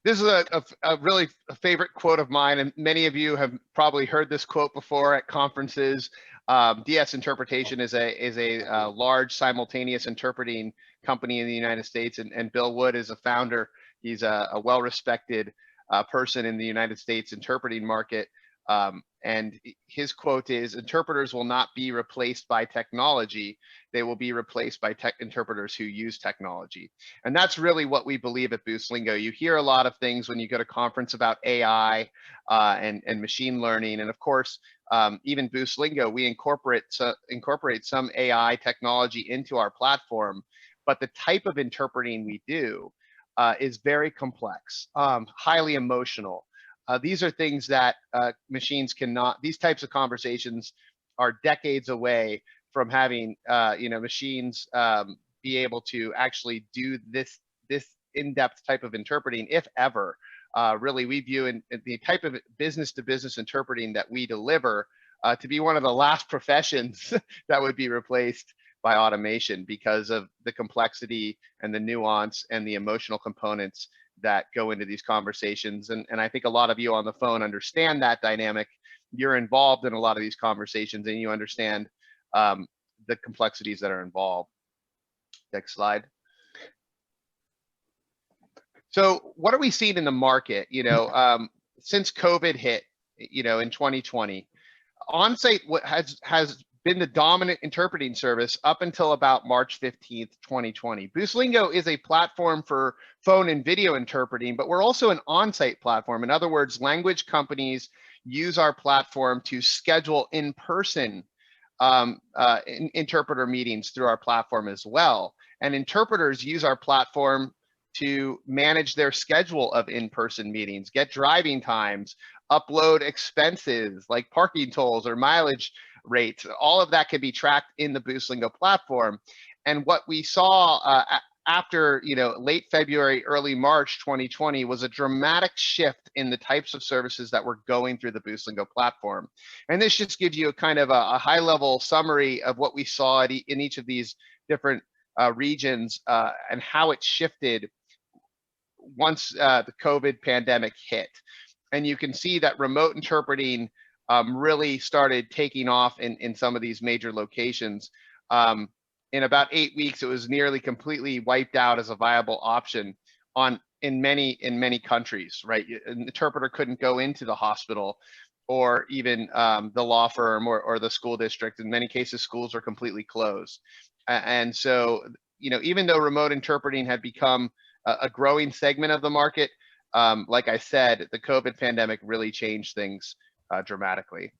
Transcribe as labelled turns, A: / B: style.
A: This is a really favorite quote of mine, and many of you have probably heard this quote before at conferences. DS Interpretation is a large simultaneous interpreting company in the United States, and Bill Wood is a founder. He's a well-respected person in the United States interpreting market. And his quote is, "Interpreters will not be replaced by technology. They will be replaced by interpreters who use technology." And that's really what we believe at Boostlingo. You hear a lot of things when you go to conference about AI and machine learning. And of course, even Boostlingo, we incorporate some AI technology into our platform. But the type of interpreting we do is very complex, highly emotional. These are things that machines cannot. These types of conversations are decades away from having machines be able to actually do this in-depth type of interpreting, if ever. Really, we view in the type of business-to-business interpreting that we deliver to be one of the last professions that would be replaced by automation, because of the complexity and the nuance and the emotional components that go into these conversations. And I think a lot of you on the phone understand that dynamic. You're involved in a lot of these conversations, and you understand the complexities that are involved. Next slide. So what are we seeing in the market? Since COVID hit, in 2020, onsite has been the dominant interpreting service up until about March 15th, 2020. Boostlingo is a platform for phone and video interpreting, but we're also an on-site platform. In other words, language companies use our platform to schedule in-person interpreter meetings through our platform as well. And interpreters use our platform to manage their schedule of in-person meetings, get driving times, upload expenses like parking tolls or mileage rates. All of that can be tracked in the Boostlingo platform. And what we saw after late February, early March 2020 was a dramatic shift in the types of services that were going through the Boostlingo platform. And this just gives you a kind of a high-level summary of what we saw in each of these different regions and how it shifted once the COVID pandemic hit. And you can see that remote interpreting really started taking off in some of these major locations. In about 8 weeks, it was nearly completely wiped out as a viable option in many countries, right? An interpreter couldn't go into the hospital or even the law firm or the school district. In many cases, schools are completely closed. And so, even though remote interpreting had become a growing segment of the market, like I said, the COVID pandemic really changed things dramatically.